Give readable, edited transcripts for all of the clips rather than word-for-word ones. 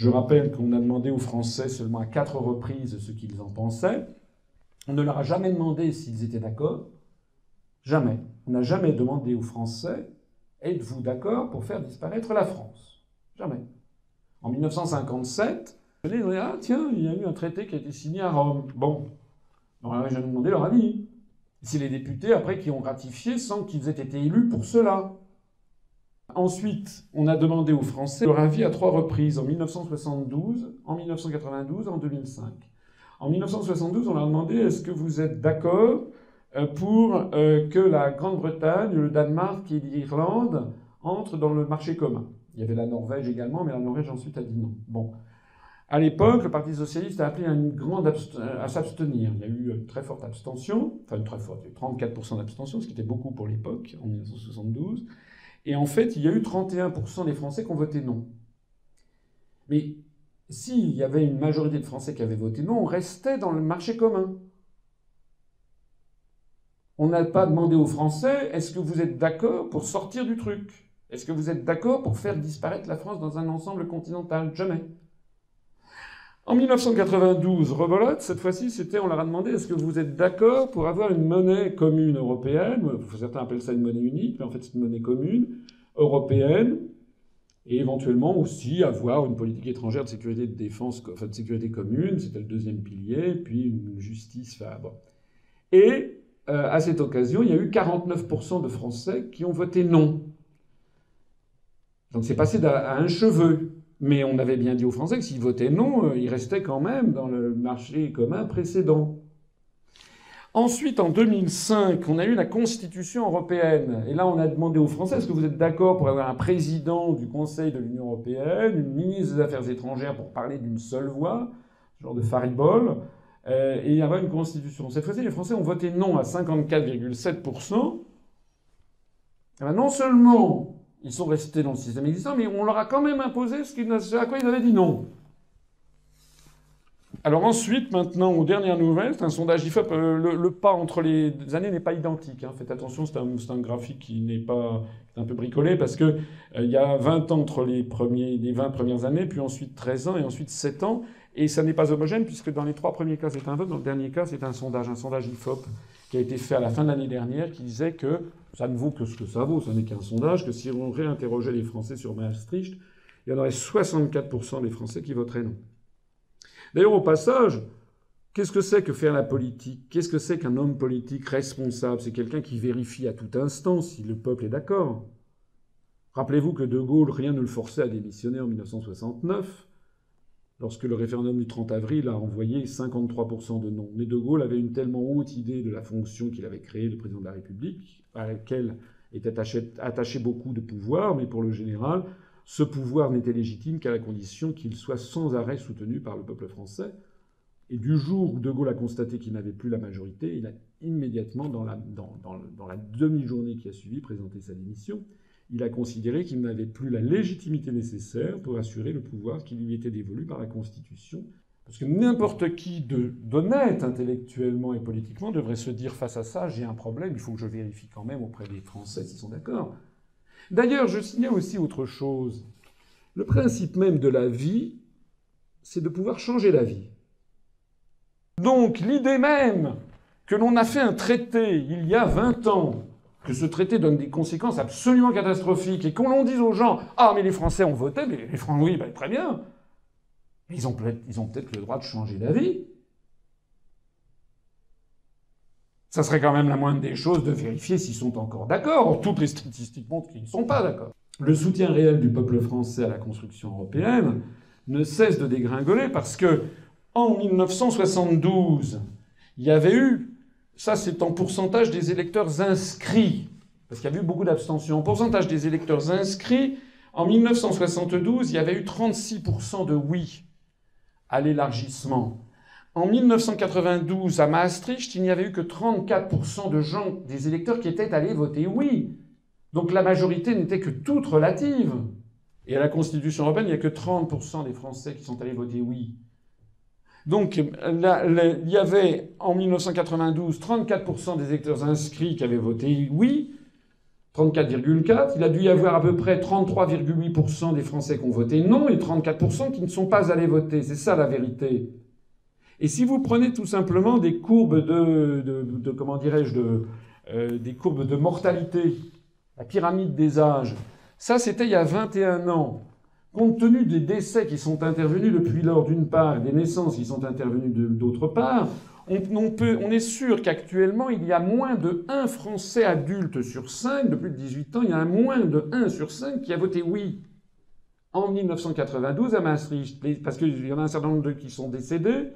Je rappelle qu'on a demandé aux Français seulement à 4 reprises ce qu'ils en pensaient. On ne leur a jamais demandé s'ils étaient d'accord. Jamais. On n'a jamais demandé aux Français « Êtes-vous d'accord pour faire disparaître la France ?» Jamais. En 1957, on a dit « Ah tiens, il y a eu un traité qui a été signé à Rome. » Bon. On n'a jamais demandé leur avis. C'est les députés, après, qui ont ratifié sans qu'ils aient été élus pour cela. Ensuite, on a demandé aux Français leur avis à 3 reprises, en 1972, en 1992, en 2005. En 1972, on leur a demandé « Est-ce que vous êtes d'accord pour que la Grande-Bretagne, le Danemark et l'Irlande entrent dans le marché commun ?» Il y avait la Norvège également, mais la Norvège ensuite a dit non. Bon. À l'époque, le Parti socialiste a appelé à s'abstenir. Il y a eu une très forte abstention, enfin une très forte, il y a eu 34% d'abstention, ce qui était beaucoup pour l'époque, en 1972. Et en fait, il y a eu 31% des Français qui ont voté non. Mais s'il y avait une majorité de Français qui avaient voté non, on restait dans le marché commun. On n'a pas demandé aux Français « Est-ce que vous êtes d'accord pour sortir du truc ? Est-ce que vous êtes d'accord pour faire disparaître la France dans un ensemble continental ?» Jamais. En 1992, rebelote, cette fois-ci, on leur a demandé « Est-ce que vous êtes d'accord pour avoir une monnaie commune européenne ?» Certains appellent ça une monnaie unique, mais en fait c'est une monnaie commune, européenne, et éventuellement aussi avoir une politique étrangère de sécurité et de défense, enfin de sécurité commune, c'était le deuxième pilier, puis une justice, enfin bon. Et à cette occasion, il y a eu 49% de Français qui ont voté non. Donc c'est passé à un cheveu. Mais on avait bien dit aux Français que s'ils votaient non, ils restaient quand même dans le marché commun précédent. Ensuite, en 2005, on a eu la Constitution européenne. Et là, on a demandé aux Français, est-ce que vous êtes d'accord pour avoir un président du Conseil de l'Union européenne, une ministre des Affaires étrangères pour parler d'une seule voix, genre de faribole, et avoir une Constitution. Cette fois-ci, les Français ont voté non à 54,7%. Et ben non seulement ils sont restés dans le système existant, mais on leur a quand même imposé ce à quoi ils avaient dit non. Alors ensuite, maintenant, aux dernières nouvelles, c'est un sondage IFOP. Le pas entre les années n'est pas identique. Faites attention, c'est un graphique qui n'est pas... C'est un peu bricolé, parce que il y a 20 ans entre les 20 premières années, puis ensuite 13 ans, et ensuite 7 ans. Et ça n'est pas homogène, puisque dans les 3 premiers cas, c'est un vote. Dans le dernier cas, c'est un sondage IFOP qui a été fait à la fin de l'année dernière, qui disait que ça ne vaut que ce que ça vaut, ça n'est qu'un sondage, que si on réinterrogeait les Français sur Maastricht, il y en aurait 64% des Français qui voteraient non. D'ailleurs, au passage, qu'est-ce que c'est que faire la politique ? Qu'est-ce que c'est qu'un homme politique responsable ? C'est quelqu'un qui vérifie à tout instant si le peuple est d'accord. Rappelez-vous que De Gaulle, rien ne le forçait à démissionner en 1969, lorsque le référendum du 30 avril a envoyé 53% de non. Mais De Gaulle avait une tellement haute idée de la fonction qu'il avait créée de président de la République, à laquelle était attaché beaucoup de pouvoir, mais pour le général, ce pouvoir n'était légitime qu'à la condition qu'il soit sans arrêt soutenu par le peuple français. Et du jour où De Gaulle a constaté qu'il n'avait plus la majorité, il a immédiatement, dans la demi-journée qui a suivi, présenté sa démission. Il a considéré qu'il n'avait plus la légitimité nécessaire pour assurer le pouvoir qui lui était dévolu par la Constitution. Parce que n'importe qui d'honnête intellectuellement et politiquement devrait se dire face à ça, j'ai un problème, il faut que je vérifie quand même auprès des Français s'ils sont d'accord. D'ailleurs, je signale aussi autre chose. Le principe même de la vie, c'est de pouvoir changer la vie. Donc l'idée même que l'on a fait un traité il y a 20 ans, que ce traité donne des conséquences absolument catastrophiques, et qu'on l'on dise aux gens « Ah, mais les Français ont voté, mais les Français, oui, très bien. Ils ont peut-être le droit de changer d'avis. » Ça serait quand même la moindre des choses de vérifier s'ils sont encore d'accord. Or, toutes les statistiques montrent qu'ils ne sont pas d'accord. Le soutien réel du peuple français à la construction européenne ne cesse de dégringoler parce que, en 1972, il y avait eu, ça c'est en pourcentage des électeurs inscrits, parce qu'il y a eu beaucoup d'abstention. En pourcentage des électeurs inscrits, en 1972, il y avait eu 36% de oui à l'élargissement. En 1992, à Maastricht, il n'y avait eu que 34% de gens, des électeurs, qui étaient allés voter oui. Donc la majorité n'était que toute relative. Et à la Constitution européenne, il n'y a que 30% des Français qui sont allés voter oui. Donc il y avait, en 1992, 34% des électeurs inscrits qui avaient voté oui. 34,4. Il a dû y avoir à peu près 33,8% des Français qui ont voté non et 34% qui ne sont pas allés voter. C'est ça la vérité. Et si vous prenez tout simplement des courbes comment dirais-je, des courbes de mortalité, la pyramide des âges, ça c'était il y a 21 ans. Compte tenu des décès qui sont intervenus depuis lors d'une part, et des naissances qui sont intervenues d'autre part, on est sûr qu'actuellement, il y a moins de 1 Français adulte sur 5, de plus de 18 ans, il y a moins de 1 sur 5 qui a voté oui. En 1992 à Maastricht, parce qu'il y en a un certain nombre qui sont décédés,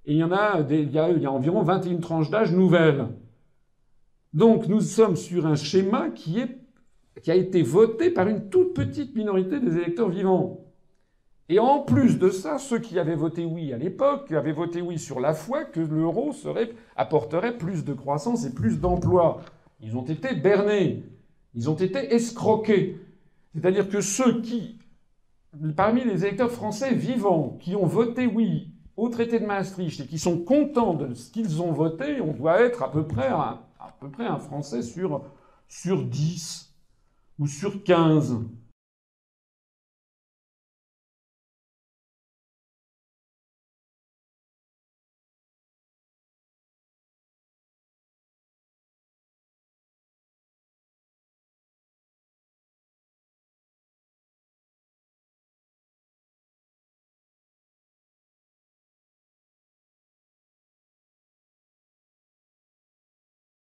et il y a environ 21 tranches d'âge nouvelles. Donc nous sommes sur un schéma qui a été voté par une toute petite minorité des électeurs vivants. Et en plus de ça, ceux qui avaient voté oui à l'époque avaient voté oui sur la foi que l'euro apporterait plus de croissance et plus d'emplois. Ils ont été bernés. Ils ont été escroqués. C'est-à-dire que ceux qui, parmi les électeurs français vivants, qui ont voté oui au traité de Maastricht et qui sont contents de ce qu'ils ont voté, on doit être à peu près un Français sur 10 ou sur 15.